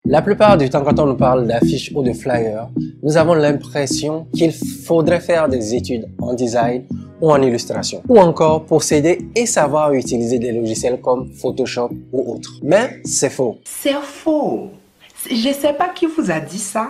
La plupart du temps, quand on nous parle d'affiches ou de flyers, nous avons l'impression qu'il faudrait faire des études en design ou en illustration, ou encore posséder et savoir utiliser des logiciels comme Photoshop ou autres. Mais c'est faux. C'est faux. Je ne sais pas qui vous a dit ça,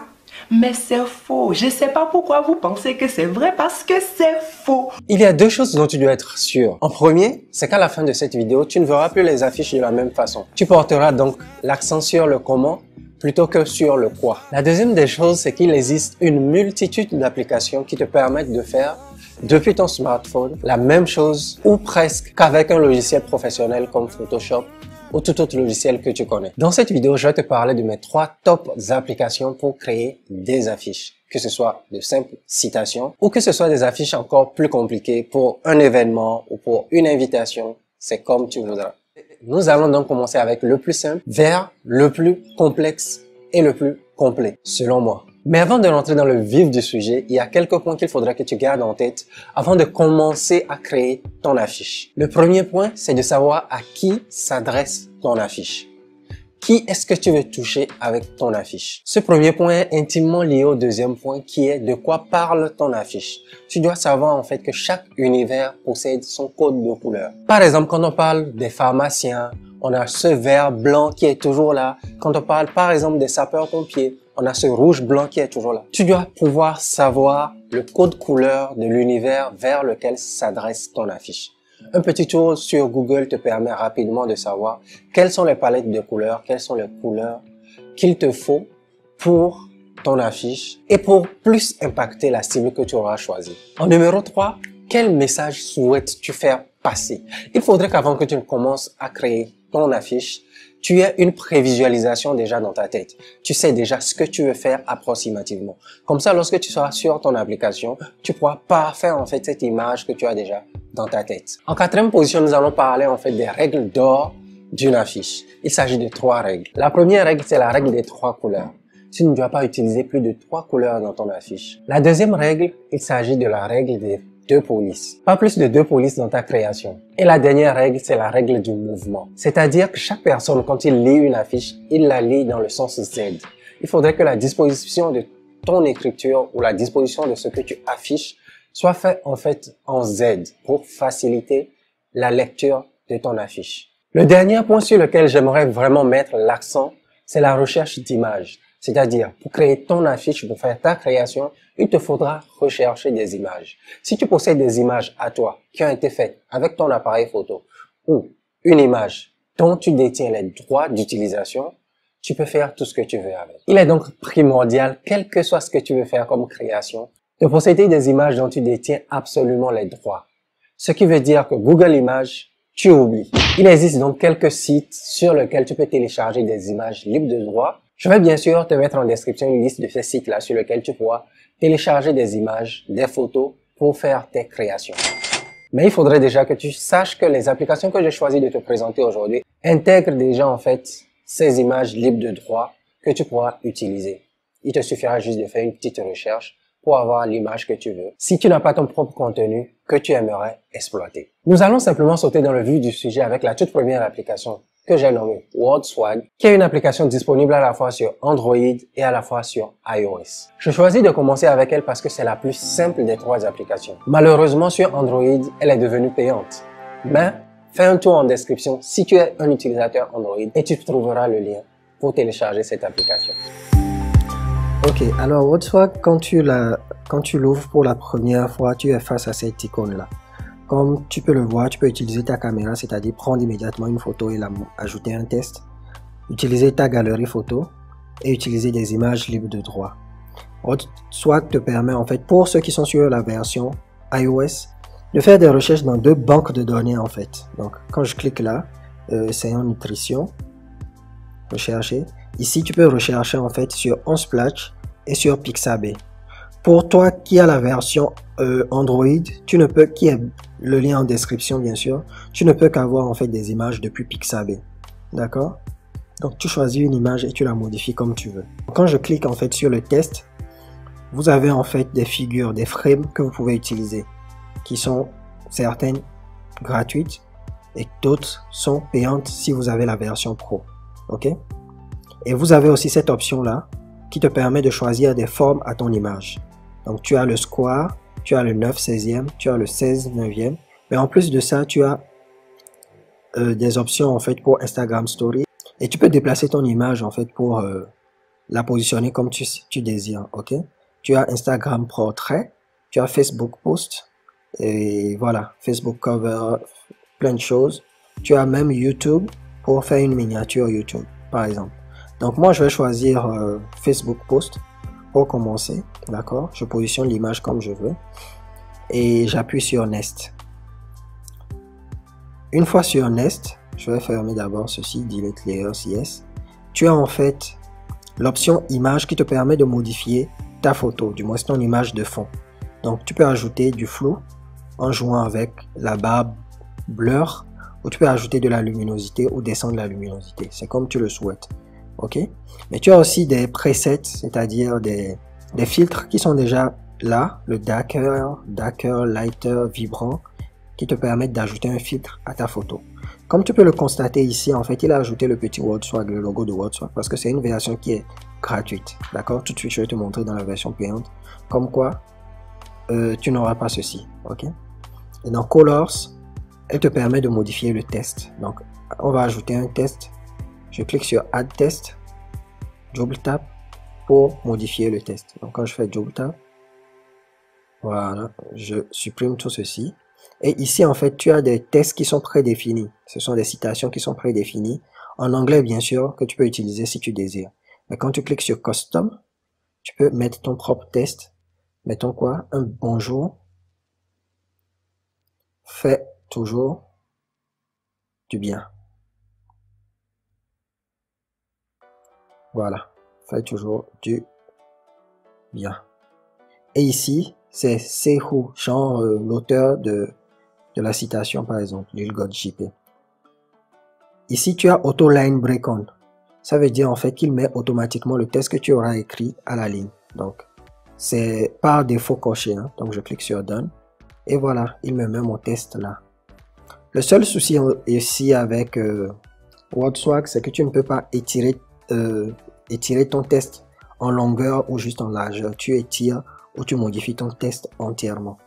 mais c'est faux. Je ne sais pas pourquoi vous pensez que c'est vrai, parce que c'est faux. Il y a deux choses dont tu dois être sûr. En premier, c'est qu'à la fin de cette vidéo, tu ne verras plus les affiches de la même façon. Tu porteras donc l'accent sur le comment plutôt que sur le quoi. La deuxième des choses, c'est qu'il existe une multitude d'applications qui te permettent de faire depuis ton smartphone la même chose ou presque qu'avec un logiciel professionnel comme Photoshop ou tout autre logiciel que tu connais. Dans cette vidéo, je vais te parler de mes 3 top applications pour créer des affiches, que ce soit de simples citations ou que ce soit des affiches encore plus compliquées pour un événement ou pour une invitation, c'est comme tu voudras. Nous allons donc commencer avec le plus simple vers le plus complexe et le plus complet, selon moi. Mais avant de rentrer dans le vif du sujet, il y a quelques points qu'il faudra que tu gardes en tête avant de commencer à créer ton affiche. Le premier point, c'est de savoir à qui s'adresse ton affiche. Qui est-ce que tu veux toucher avec ton affiche? Ce premier point est intimement lié au deuxième point qui est de quoi parle ton affiche. Tu dois savoir en fait que chaque univers possède son code de couleur. Par exemple, quand on parle des pharmaciens, on a ce vert blanc qui est toujours là. Quand on parle par exemple des sapeurs-pompiers, on a ce rouge blanc qui est toujours là. Tu dois pouvoir savoir le code couleur de l'univers vers lequel s'adresse ton affiche. Un petit tour sur Google te permet rapidement de savoir quelles sont les palettes de couleurs, quelles sont les couleurs qu'il te faut pour ton affiche et pour plus impacter la cible que tu auras choisie. En numéro 3, quel message souhaites-tu faire passer? Il faudrait qu'avant que tu ne commences à créer ton affiche, tu aies une prévisualisation déjà dans ta tête. Tu sais déjà ce que tu veux faire approximativement. Comme ça, lorsque tu seras sur ton application, tu pourras parfaire en fait cette image que tu as déjà dans ta tête. En quatrième position, nous allons parler en fait des règles d'or d'une affiche. Il s'agit de 3 règles. La première règle, c'est la règle des 3 couleurs. Tu ne dois pas utiliser plus de 3 couleurs dans ton affiche. La deuxième règle, il s'agit de la règle des 2 polices. Pas plus de 2 polices dans ta création. Et la dernière règle, c'est la règle du mouvement. C'est-à-dire que chaque personne, quand il lit une affiche, il la lit dans le sens Z. Il faudrait que la disposition de ton écriture ou la disposition de ce que tu affiches soit fait en fait en Z pour faciliter la lecture de ton affiche. Le dernier point sur lequel j'aimerais vraiment mettre l'accent, c'est la recherche d'images. C'est-à-dire, pour créer ton affiche, pour faire ta création, il te faudra rechercher des images. Si tu possèdes des images à toi qui ont été faites avec ton appareil photo ou une image dont tu détiens les droits d'utilisation, tu peux faire tout ce que tu veux avec. Il est donc primordial, quel que soit ce que tu veux faire comme création, de posséder des images dont tu détiens absolument les droits. Ce qui veut dire que Google Images, tu oublies. Il existe donc quelques sites sur lesquels tu peux télécharger des images libres de droit. Je vais bien sûr te mettre en description une liste de ces sites-là sur lesquels tu pourras télécharger des images, des photos pour faire tes créations. Mais il faudrait déjà que tu saches que les applications que j'ai choisi de te présenter aujourd'hui intègrent déjà en fait ces images libres de droit que tu pourras utiliser. Il te suffira juste de faire une petite recherche pour avoir l'image que tu veux, si tu n'as pas ton propre contenu que tu aimerais exploiter. Nous allons simplement sauter dans le vif du sujet avec la toute première application que j'ai nommée WordSwag, qui est une application disponible à la fois sur Android et à la fois sur iOS. Je choisis de commencer avec elle parce que c'est la plus simple des 3 applications. Malheureusement, sur Android, elle est devenue payante. Mais fais un tour en description si tu es un utilisateur Android et tu trouveras le lien pour télécharger cette application. Ok, alors WordSwag, quand tu l'ouvres pour la première fois, tu es face à cette icône-là. Comme tu peux le voir, tu peux utiliser ta caméra, c'est-à-dire prendre immédiatement une photo et ajouter un test. Utiliser ta galerie photo et utiliser des images libres de droit. WordSwag te permet en fait, pour ceux qui sont sur la version iOS, de faire des recherches dans 2 banques de données en fait. Donc quand je clique là, c'est en nutrition, rechercher. Ici, tu peux rechercher en fait sur Unsplash et sur Pixabay. Pour toi qui a la version Android, tu ne peux, qui est le lien en description bien sûr, tu ne peux qu'avoir en fait des images depuis Pixabay. D'accord? Donc tu choisis une image et tu la modifies comme tu veux. Quand je clique en fait sur le test, vous avez en fait des figures, des frames que vous pouvez utiliser, qui sont certaines gratuites et d'autres sont payantes si vous avez la version Pro. Ok? Et vous avez aussi cette option-là qui te permet de choisir des formes à ton image. Donc, tu as le square, tu as le 9/16e, tu as le 16/9e. Mais en plus de ça, tu as des options en fait pour Instagram Story. Et tu peux déplacer ton image en fait pour la positionner comme tu désires. Ok? Tu as Instagram Portrait, tu as Facebook Post, et voilà, Facebook Cover, plein de choses. Tu as même YouTube pour faire une miniature YouTube, par exemple. Donc moi, je vais choisir Facebook Post pour commencer, d'accord? Je positionne l'image comme je veux et j'appuie sur Next. Une fois sur Next, je vais fermer d'abord ceci, Delete Layers, Yes. Tu as en fait l'option image qui te permet de modifier ta photo, du moins ton image de fond. Donc tu peux ajouter du flou en jouant avec la barre blur, ou tu peux ajouter de la luminosité ou descendre la luminosité. C'est comme tu le souhaites. Ok? Mais tu as aussi des presets, c'est-à-dire des filtres qui sont déjà là, le darker, lighter, vibrant, qui te permettent d'ajouter un filtre à ta photo. Comme tu peux le constater ici, en fait, il a ajouté le petit WordSwag, le logo de WordSwag, parce que c'est une version qui est gratuite. D'accord? Tout de suite, je vais te montrer dans la version payante. Comme quoi, tu n'auras pas ceci. Ok? Et dans Colors, elle te permet de modifier le test. Donc, on va ajouter un test. Je clique sur Add Test, double tap pour modifier le test. Donc, quand je fais double tap, voilà, je supprime tout ceci. Et ici, en fait, tu as des tests qui sont prédéfinis. Ce sont des citations qui sont prédéfinies. En anglais, bien sûr, que tu peux utiliser si tu désires. Mais quand tu cliques sur Custom, tu peux mettre ton propre test. Mettons quoi? Un bonjour. Fais toujours du bien. Voilà. Fais toujours du bien. Et ici, c'est Sehu, genre l'auteur de la citation, par exemple, Lil God JP. Ici, tu as Auto Line Break On. Ça veut dire en fait qu'il met automatiquement le texte que tu auras écrit à la ligne. Donc, c'est par défaut coché. Hein. Donc, je clique sur Done. Et voilà, il me met mon test là. Le seul souci ici avec WordSwag, c'est que tu ne peux pas étirer ton test en longueur ou juste en largeur. Tu étires ou tu modifies ton test entièrement.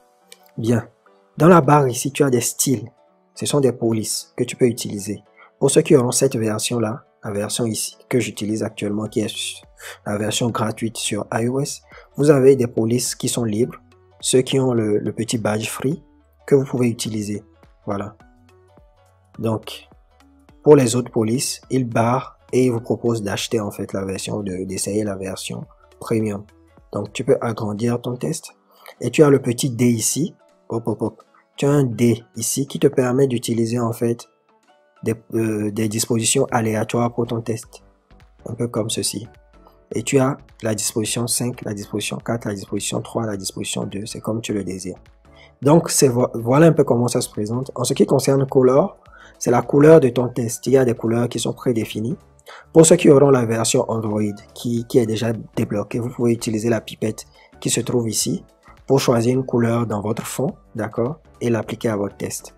Bien. Dans la barre ici, tu as des styles. Ce sont des polices que tu peux utiliser. Pour ceux qui auront cette version-là, la version ici que j'utilise actuellement, qui est la version gratuite sur iOS, vous avez des polices qui sont libres. Ceux qui ont le petit badge free que vous pouvez utiliser. Voilà. Donc, pour les autres polices, ils barrent et ils vous proposent d'acheter en fait la version, d'essayer la version premium. Donc, tu peux agrandir ton test. Et tu as le petit D ici. Hop, hop, hop. Tu as un D ici qui te permet d'utiliser en fait des dispositions aléatoires pour ton test. Un peu comme ceci. Et tu as la disposition 5, la disposition 4, la disposition 3, la disposition 2. C'est comme tu le désires. Donc, voilà un peu comment ça se présente. En ce qui concerne Color, c'est la couleur de ton test. Il y a des couleurs qui sont prédéfinies. Pour ceux qui auront la version Android qui est déjà débloquée, vous pouvez utiliser la pipette qui se trouve ici pour choisir une couleur dans votre fond, d'accord, et l'appliquer à votre test.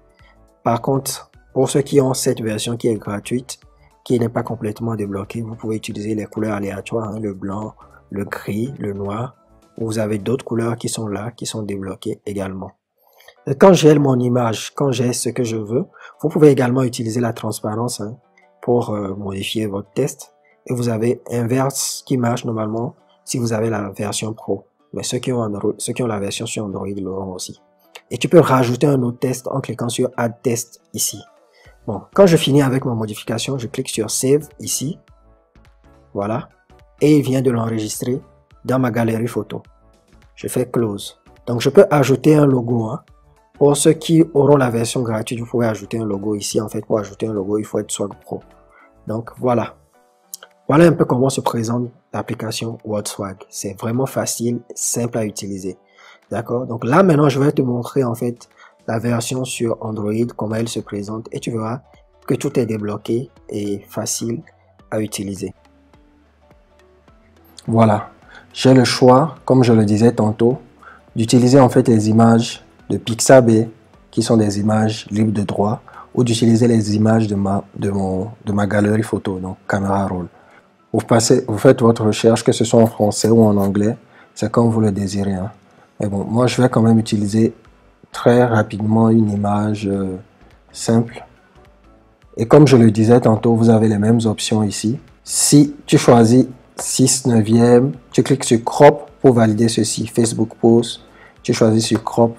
Par contre, pour ceux qui ont cette version qui est gratuite, qui n'est pas complètement débloquée, vous pouvez utiliser les couleurs aléatoires, hein, le blanc, le gris, le noir. Vous avez d'autres couleurs qui sont là, qui sont débloquées également. Et quand j'ai mon image, quand j'ai ce que je veux, vous pouvez également utiliser la transparence hein, pour modifier votre test. Et vous avez inverse qui marche normalement si vous avez la version Pro. Mais ceux qui ont la version sur Android l'auront aussi. Et tu peux rajouter un autre test en cliquant sur Add Test ici. Bon, quand je finis avec ma modification, je clique sur Save ici. Voilà. Et il vient de l'enregistrer dans ma galerie photo. Je fais Close. Donc, je peux ajouter un logo. Hein. Pour ceux qui auront la version gratuite, vous pouvez ajouter un logo ici. En fait, pour ajouter un logo, il faut être Swag Pro. Donc, voilà. Voilà un peu comment se présente l'application WordSwag. C'est vraiment facile, simple à utiliser. D'accord? Donc là, maintenant, je vais te montrer en fait la version sur Android, comment elle se présente. Et tu verras que tout est débloqué et facile à utiliser. Voilà. J'ai le choix, comme je le disais tantôt, d'utiliser en fait les images de Pixabay, qui sont des images libres de droit, ou d'utiliser les images de ma galerie photo, donc Camera Roll. vous faites votre recherche, que ce soit en français ou en anglais, c'est comme vous le désirez. Hein. Mais bon, moi je vais quand même utiliser très rapidement une image simple. Et comme je le disais tantôt, vous avez les mêmes options ici. Si tu choisis 6/9, tu cliques sur Crop pour valider ceci. Facebook Post, tu choisis sur Crop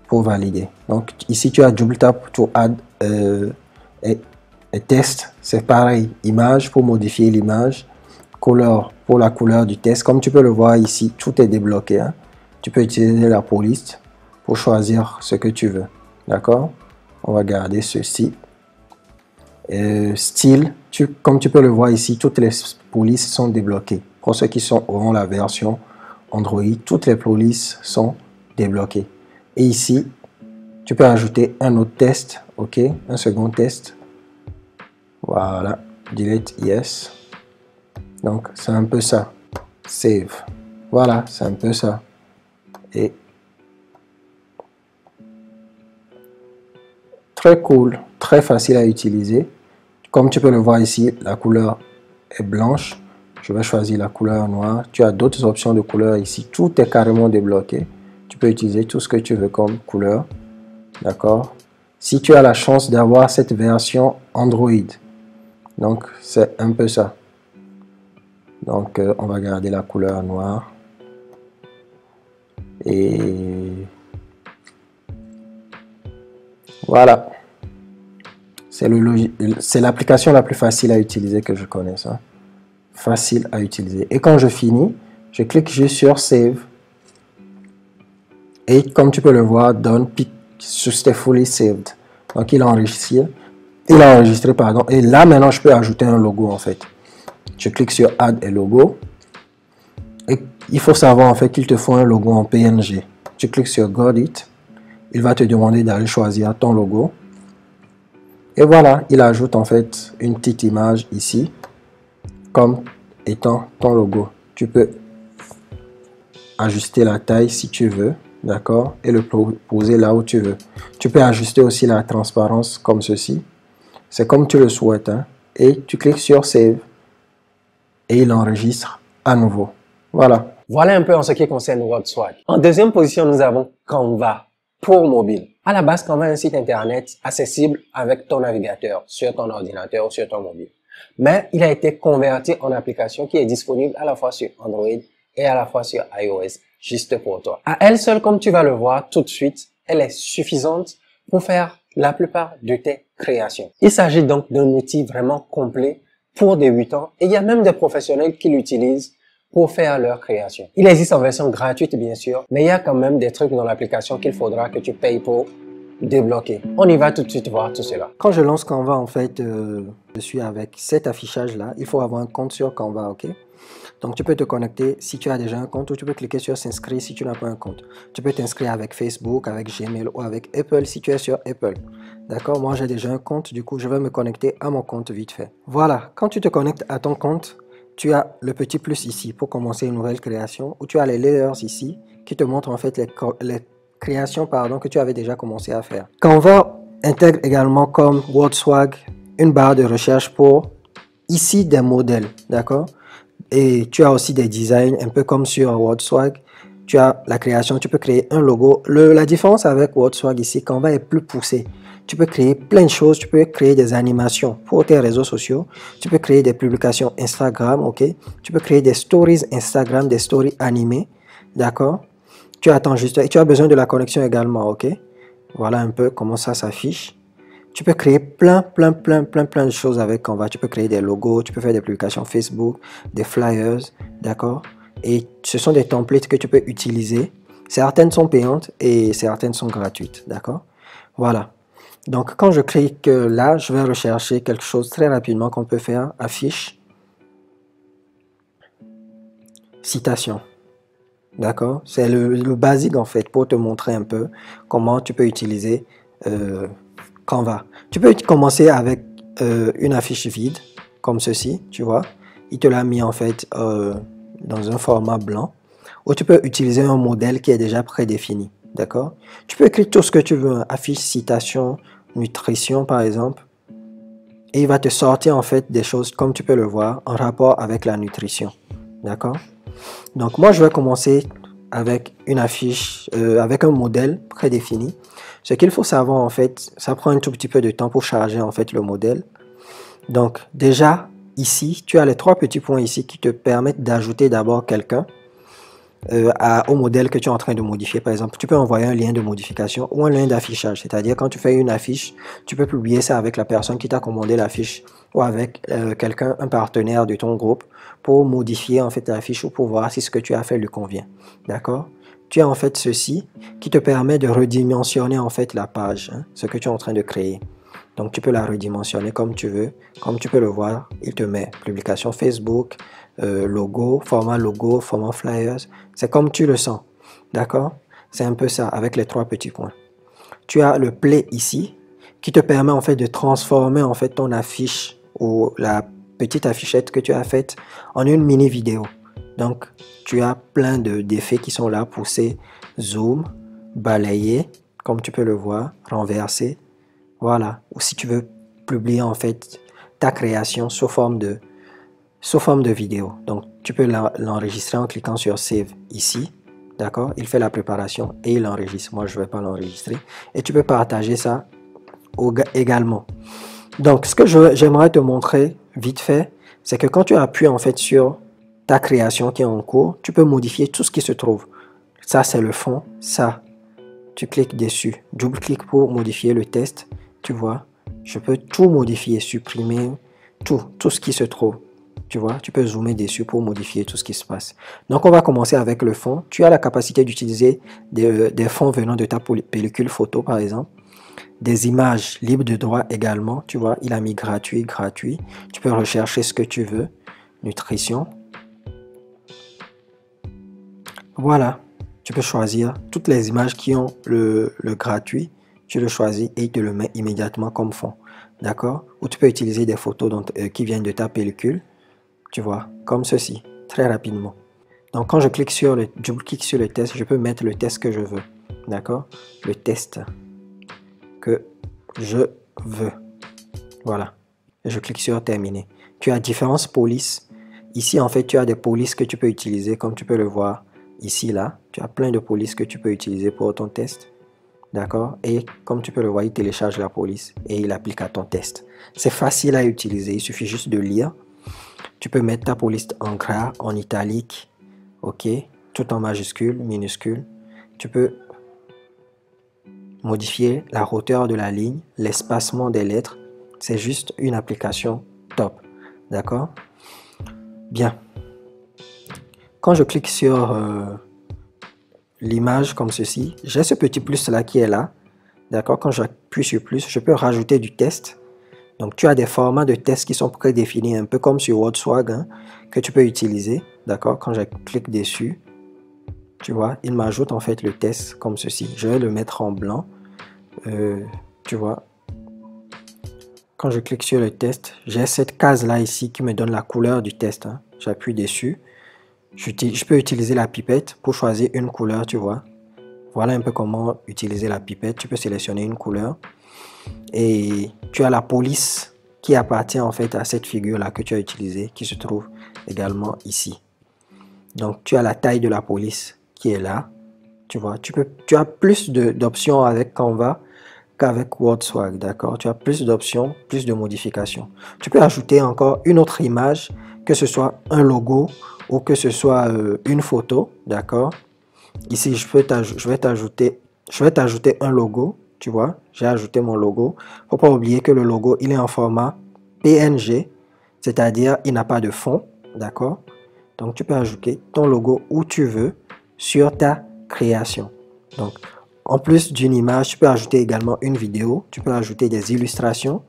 pour valider. Donc ici, tu as double tap to add et test. C'est pareil, image pour modifier l'image. Couleur pour la couleur du test. Comme tu peux le voir ici, tout est débloqué. Hein. Tu peux utiliser la police pour choisir ce que tu veux. D'accord? On va garder ceci. Style, comme tu peux le voir ici, toutes les polices sont débloquées. Pour ceux qui auront la version Android, toutes les polices sont débloquées. Et ici, tu peux ajouter un autre test, ok, un second test. Voilà, delete yes. Donc, c'est un peu ça. Save. Voilà, c'est un peu ça. Et très cool, très facile à utiliser. Comme tu peux le voir ici, la couleur est blanche. Je vais choisir la couleur noire. Tu as d'autres options de couleur ici. Tout est carrément débloqué. Tu peux utiliser tout ce que tu veux comme couleur. D'accord? Si tu as la chance d'avoir cette version Android. Donc, c'est un peu ça. Donc, on va garder la couleur noire. Et voilà. C'est l'application la plus facile à utiliser que je connaisse. Hein. Facile à utiliser. Et quand je finis, je clique juste sur Save. Et comme tu peux le voir, Done Successfully Saved. Donc il a enregistré, pardon. Et là maintenant, je peux ajouter un logo en fait. Je clique sur Add a logo. Et il faut savoir en fait qu'il te faut un logo en PNG. Tu cliques sur Got It. Il va te demander d'aller choisir ton logo. Et voilà, il ajoute en fait une petite image ici, comme étant ton logo. Tu peux ajuster la taille si tu veux, d'accord, et le poser là où tu veux. Tu peux ajuster aussi la transparence comme ceci. C'est comme tu le souhaites. Hein. Et tu cliques sur Save et il enregistre à nouveau. Voilà. Voilà un peu en ce qui concerne WordSwag. En deuxième position, nous avons Canva pour mobile. À la base, Canva est un site internet accessible avec ton navigateur sur ton ordinateur ou sur ton mobile. Mais il a été converti en application qui est disponible à la fois sur Android et à la fois sur iOS, juste pour toi. À elle seule, comme tu vas le voir tout de suite, elle est suffisante pour faire la plupart de tes créations. Il s'agit donc d'un outil vraiment complet pour débutants et il y a même des professionnels qui l'utilisent pour faire leur création. Il existe en version gratuite bien sûr, mais il y a quand même des trucs dans l'application qu'il faudra que tu payes pour débloquer. On y va tout de suite voir tout cela. Quand je lance Canva, en fait, je suis avec cet affichage-là. Il faut avoir un compte sur Canva, ok? Donc, tu peux te connecter si tu as déjà un compte ou tu peux cliquer sur s'inscrire si tu n'as pas un compte. Tu peux t'inscrire avec Facebook, avec Gmail ou avec Apple si tu es sur Apple. D'accord? Moi, j'ai déjà un compte. Du coup, je vais me connecter à mon compte vite fait. Voilà. Quand tu te connectes à ton compte, tu as le petit plus ici pour commencer une nouvelle création ou tu as les layers ici qui te montrent en fait les créations que tu avais déjà commencé à faire. Canva intègre également comme WordSwag une barre de recherche pour ici des modèles, d'accord? Et tu as aussi des designs un peu comme sur WordSwag. Tu as la création, tu peux créer un logo. La différence avec WordSwag ici, Canva est plus poussé. Tu peux créer plein de choses, tu peux créer des animations pour tes réseaux sociaux, tu peux créer des publications Instagram, ok? Tu peux créer des stories Instagram, des stories animées, d'accord? Tu attends juste, et tu as besoin de la connexion également, ok? Voilà un peu comment ça s'affiche. Tu peux créer plein de choses avec Canva. Tu peux créer des logos, tu peux faire des publications Facebook, des flyers, d'accord? Et ce sont des templates que tu peux utiliser. Certaines sont payantes et certaines sont gratuites, d'accord? Voilà. Donc, quand je clique là, je vais rechercher quelque chose très rapidement qu'on peut faire. Affiche. Citation. D'accord? C'est le basique en fait pour te montrer un peu comment tu peux utiliser Canva. Tu peux commencer avec une affiche vide, comme ceci, tu vois. Il te l'a mis en fait dans un format blanc. Ou tu peux utiliser un modèle qui est déjà prédéfini. D'accord? Tu peux écrire tout ce que tu veux. Affiche, citation, nutrition par exemple. Et il va te sortir en fait des choses, comme tu peux le voir, en rapport avec la nutrition. D'accord? Donc moi, je vais commencer avec une affiche, avec un modèle prédéfini. Ce qu'il faut savoir en fait, ça prend un tout petit peu de temps pour charger en fait le modèle. Donc déjà, ici, tu as les 3 petits points ici qui te permettent d'ajouter d'abord quelqu'un au modèle que tu es en train de modifier. Par exemple, tu peux envoyer un lien de modification ou un lien d'affichage. C'est-à-dire, quand tu fais une affiche, tu peux publier ça avec la personne qui t'a commandé l'affiche ou avec quelqu'un, un partenaire de ton groupe pour modifier en fait l'affiche ou pour voir si ce que tu as fait lui convient. D'accord? Tu as en fait ceci qui te permet de redimensionner en fait la page, hein, ce que tu es en train de créer. Donc, tu peux la redimensionner comme tu veux. Comme tu peux le voir, il te met publication Facebook, logo, format flyers. C'est comme tu le sens. D'accord? C'est un peu ça avec les 3 petits points. Tu as le play ici qui te permet en fait de transformer en fait ton affiche ou la petite affichette que tu as faite en une mini vidéo. Donc, tu as plein d'effets qui sont là, pousser, zoom, balayer, comme tu peux le voir, renverser. Voilà. Ou si tu veux publier en fait ta création sous forme de vidéo. Donc, tu peux l'enregistrer en cliquant sur Save ici. D'accord? Il fait la préparation et il enregistre. Moi, je ne vais pas l'enregistrer. Et tu peux partager ça également. Donc, ce que j'aimerais te montrer vite fait, c'est que quand tu appuies en fait sur ta création qui est en cours, tu peux modifier tout ce qui se trouve. Ça, c'est le fond. Ça, tu cliques dessus. Double-clic pour modifier le test. Tu vois, je peux tout modifier, supprimer, tout ce qui se trouve. Tu vois, tu peux zoomer dessus pour modifier tout ce qui se passe. Donc, on va commencer avec le fond. Tu as la capacité d'utiliser des fonds venant de ta pellicule photo, par exemple. Des images libres de droit également. Tu vois, il a mis gratuit. Tu peux rechercher ce que tu veux. Nutrition. Voilà. Tu peux choisir toutes les images qui ont le gratuit. Tu le choisis et il te le met immédiatement comme fond. D'accord? Ou tu peux utiliser des photos qui viennent de ta pellicule. Tu vois, comme ceci, très rapidement. Donc, quand je clique double-clique sur le test, je peux mettre le test que je veux. D'accord? Le test que je veux. Voilà. Et je clique sur terminer. Tu as différentes polices. Ici, en fait, tu as des polices que tu peux utiliser, comme tu peux le voir ici, là. Tu as plein de polices que tu peux utiliser pour ton test. D'accord? Et comme tu peux le voir, il télécharge la police et il applique à ton test. C'est facile à utiliser. Il suffit juste de lire. Tu peux mettre ta police en gras, en italique, ok, tout en majuscule, minuscule. Tu peux modifier la hauteur de la ligne, l'espacement des lettres. C'est juste une application top, d'accord? Bien. Quand je clique sur l'image comme ceci, j'ai ce petit plus là qui est là, d'accord? Quand j'appuie sur plus, je peux rajouter du test. Donc, tu as des formats de tests qui sont prédéfinis, un peu comme sur WordSwag, hein, que tu peux utiliser. D'accord? Quand je clique dessus, tu vois, il m'ajoute en fait le test comme ceci. Je vais le mettre en blanc. Tu vois, quand je clique sur le test, j'ai cette case-là ici qui me donne la couleur du test. Hein. J'appuie dessus. Je peux utiliser la pipette pour choisir une couleur, tu vois. Voilà un peu comment utiliser la pipette. Tu peux sélectionner une couleur. Et tu as la police qui appartient en fait à cette figure-là que tu as utilisée, qui se trouve également ici. Donc, tu as la taille de la police qui est là. Tu vois, tu as plus d'options avec Canva qu'avec WordSwag, d'accord? Tu as plus d'options, plus de modifications. Tu peux ajouter encore une autre image, que ce soit un logo ou que ce soit une photo, d'accord? Ici, je vais t'ajouter un logo. Tu vois, j'ai ajouté mon logo. Il ne faut pas oublier que le logo, il est en format PNG, c'est-à-dire il n'a pas de fond, d'accord? Donc, tu peux ajouter ton logo où tu veux sur ta création. Donc, en plus d'une image, tu peux ajouter également une vidéo. Tu peux ajouter des illustrations.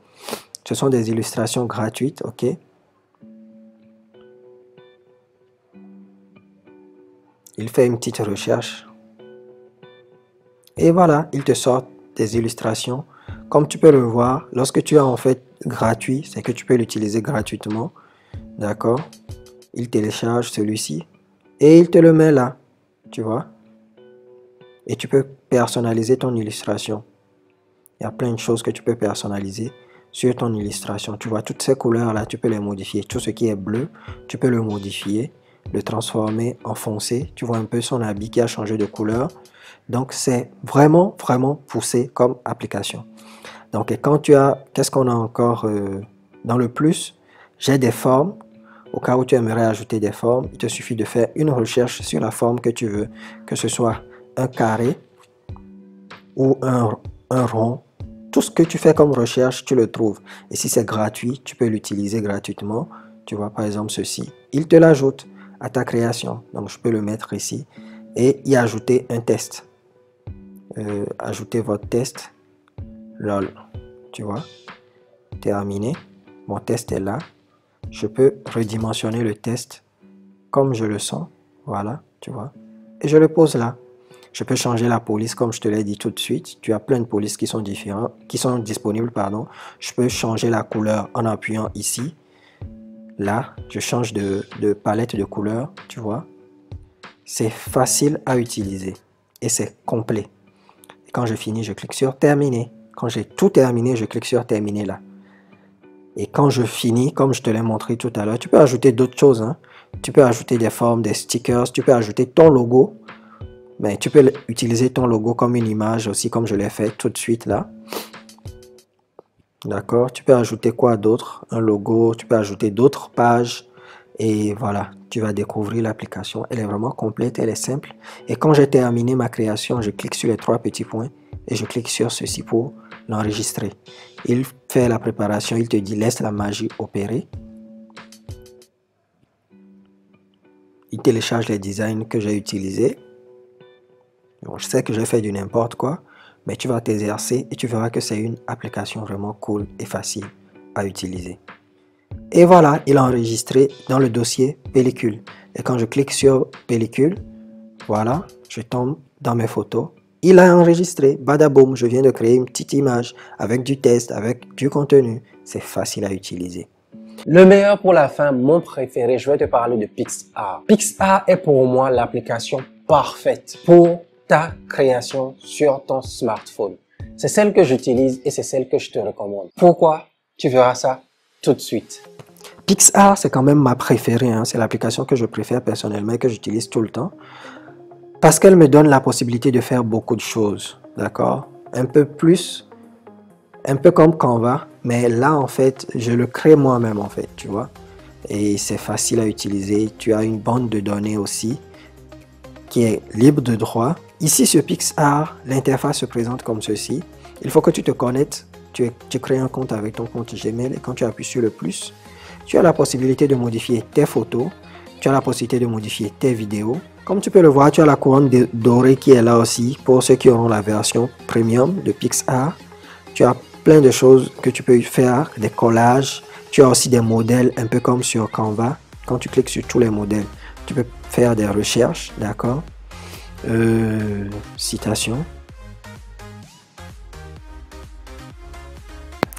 Ce sont des illustrations gratuites, ok? Il fait une petite recherche. Et voilà, il te sort des illustrations. Comme tu peux le voir, lorsque tu as en fait gratuit, c'est que tu peux l'utiliser gratuitement. D'accord? Il télécharge celui-ci et il te le met là. Tu vois? Et tu peux personnaliser ton illustration. Il y a plein de choses que tu peux personnaliser. sur ton illustration. Tu vois, toutes ces couleurs-là, tu peux les modifier. Tout ce qui est bleu, tu peux le modifier, le transformer en foncé. Tu vois un peu son habit qui a changé de couleur. Donc, c'est vraiment, vraiment poussé comme application. Donc, et quand tu as, qu'est-ce qu'on a encore dans le plus? J'ai des formes. Au cas où tu aimerais ajouter des formes, il te suffit de faire une recherche sur la forme que tu veux, que ce soit un carré ou un rond. Tout ce que tu fais comme recherche, tu le trouves. Et si c'est gratuit, tu peux l'utiliser gratuitement. Tu vois, par exemple, ceci. Il te l'ajoute à ta création. Donc, je peux le mettre ici et y ajouter un test. Ajouter votre test. LOL. Tu vois, terminé. Mon test est là. Je peux redimensionner le test comme je le sens. Voilà, tu vois. Et je le pose là. Je peux changer la police comme je te l'ai dit tout de suite. Tu as plein de polices qui sont différentes, qui sont disponibles, pardon. Je peux changer la couleur en appuyant ici. Là, je change de palette de couleurs, tu vois. C'est facile à utiliser et c'est complet. Et quand je finis, je clique sur terminer. Quand j'ai tout terminé, je clique sur terminer là. Et quand je finis, comme je te l'ai montré tout à l'heure, tu peux ajouter d'autres choses, hein. Tu peux ajouter des formes, des stickers, tu peux ajouter ton logo. Mais tu peux utiliser ton logo comme une image aussi, comme je l'ai fait tout de suite là. D'accord, tu peux ajouter quoi d'autre? Un logo, tu peux ajouter d'autres pages. Et voilà, tu vas découvrir l'application. Elle est vraiment complète, elle est simple. Et quand j'ai terminé ma création, je clique sur les 3 petits points et je clique sur ceci pour l'enregistrer. Il fait la préparation, il te dit laisse la magie opérer. Il télécharge les designs que j'ai utilisés. Bon, je sais que j'ai fait du n'importe quoi, mais tu vas t'exercer et tu verras que c'est une application vraiment cool et facile à utiliser. Et voilà, il a enregistré dans le dossier pellicule. Et quand je clique sur pellicule, voilà, je tombe dans mes photos. Il a enregistré, badaboum, je viens de créer une petite image avec du test, avec du contenu. C'est facile à utiliser. Le meilleur pour la fin, mon préféré, je vais te parler de PixArt. PixArt est pour moi l'application parfaite pour ta création sur ton smartphone. C'est celle que j'utilise et c'est celle que je te recommande. Pourquoi? Tu verras ça tout de suite. PixArt, c'est quand même ma préférée, hein. C'est l'application que je préfère personnellement et que j'utilise tout le temps. Parce qu'elle me donne la possibilité de faire beaucoup de choses, d'accord? Un peu plus, un peu comme Canva, mais là, en fait, je le crée moi-même, en fait, tu vois? Et c'est facile à utiliser. Tu as une bande de données aussi qui est libre de droit. Ici, sur PixArt, l'interface se présente comme ceci. Il faut que tu te connectes. Tu crées un compte avec ton compte Gmail et quand tu appuies sur le plus, tu as la possibilité de modifier tes photos. Tu as la possibilité de modifier tes vidéos. Comme tu peux le voir, tu as la couronne dorée qui est là aussi pour ceux qui auront la version premium de PixArt. Tu as plein de choses que tu peux faire, des collages. Tu as aussi des modèles un peu comme sur Canva. Quand tu cliques sur tous les modèles, tu peux faire des recherches, d'accord? Citation.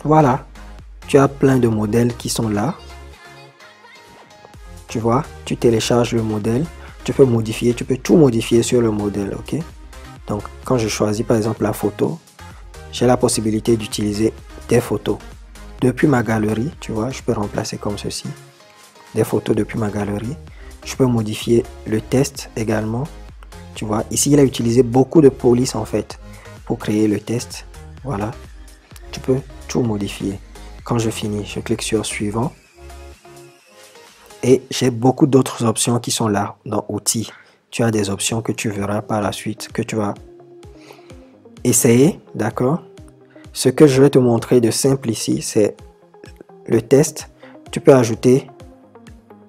Voilà, tu as plein de modèles qui sont là. Tu vois, tu télécharges le modèle, tu peux modifier, tu peux tout modifier sur le modèle, ok? Donc, quand je choisis par exemple la photo, j'ai la possibilité d'utiliser des photos depuis ma galerie, tu vois, je peux remplacer comme ceci, des photos depuis ma galerie. Je peux modifier le test également, tu vois. Ici, il a utilisé beaucoup de police en fait pour créer le test, voilà. Tu peux tout modifier. Quand je finis, je clique sur suivant. Et j'ai beaucoup d'autres options qui sont là dans outils. Tu as des options que tu verras par la suite, que tu vas essayer, d'accord? Ce que je vais te montrer de simple ici, c'est le test. Tu peux ajouter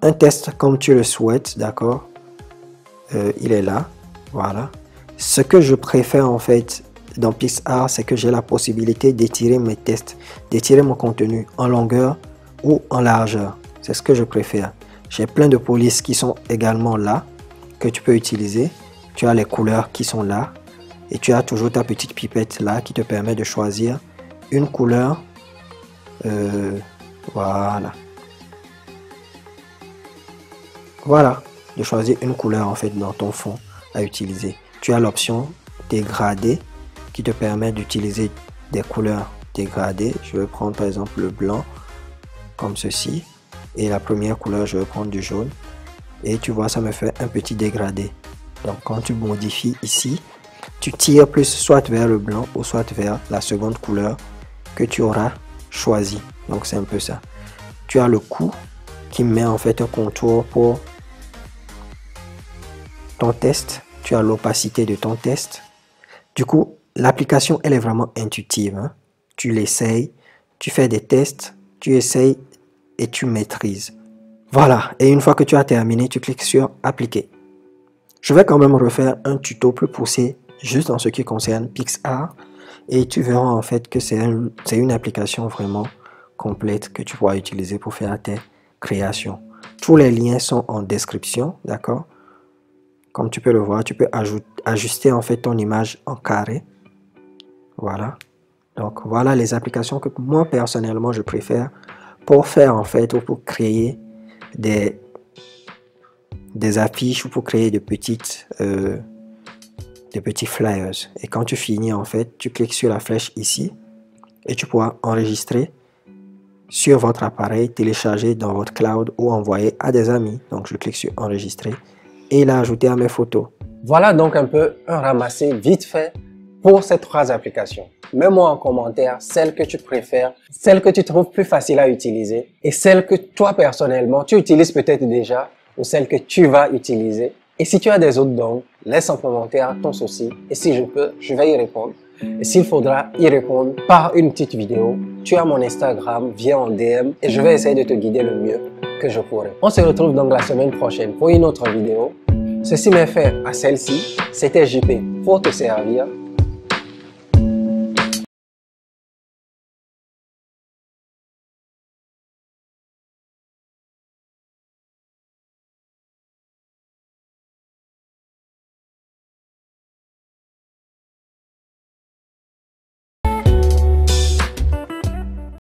un test comme tu le souhaites, d'accord? Il est là, voilà. Ce que je préfère en fait dans PixArt, c'est que j'ai la possibilité d'étirer mes tests, d'étirer mon contenu en longueur ou en largeur. C'est ce que je préfère. J'ai plein de polices qui sont également là, que tu peux utiliser. Tu as les couleurs qui sont là. Et tu as toujours ta petite pipette là qui te permet de choisir une couleur. Voilà. Voilà. De choisir une couleur en fait dans ton fond à utiliser. Tu as l'option dégradée qui te permet d'utiliser des couleurs dégradé. Je vais prendre par exemple le blanc, comme ceci. Et la première couleur, je vais prendre du jaune. Et tu vois, ça me fait un petit dégradé. Donc quand tu modifies ici, tu tires plus soit vers le blanc ou soit vers la seconde couleur que tu auras choisi. Donc c'est un peu ça. Tu as le coup qui met en fait un contour pour ton test. Tu as l'opacité de ton test. Du coup, l'application, elle est vraiment intuitive, hein. Tu l'essayes, tu fais des tests, tu essayes et tu maîtrises. Voilà, et une fois que tu as terminé, tu cliques sur appliquer. Je vais quand même refaire un tuto plus poussé juste en ce qui concerne PixArt et tu verras en fait que c'est une application vraiment complète que tu pourras utiliser pour faire tes créations. Tous les liens sont en description, d'accord? Comme tu peux le voir, tu peux ajuster en fait ton image en carré. Voilà. Donc voilà les applications que moi personnellement je préfère pour faire en fait ou pour créer des affiches ou pour créer de petits flyers. Et quand tu finis en fait, tu cliques sur la flèche ici et tu pourras enregistrer sur votre appareil, télécharger dans votre cloud ou envoyer à des amis. Donc je clique sur enregistrer et l'ajouter à mes photos. Voilà donc un peu un ramassé vite fait pour ces 3 applications. Mets-moi en commentaire celle que tu préfères, celle que tu trouves plus facile à utiliser et celle que toi personnellement tu utilises peut-être déjà ou celle que tu vas utiliser. Et si tu as des autres dons, laisse en commentaire ton souci et si je peux, je vais y répondre. Et s'il faudra y répondre par une petite vidéo, tu as mon Instagram, viens en DM et je vais essayer de te guider le mieux que je pourrai. On se retrouve donc la semaine prochaine pour une autre vidéo. Ceci m'est fait à celle-ci. C'était JP pour te servir.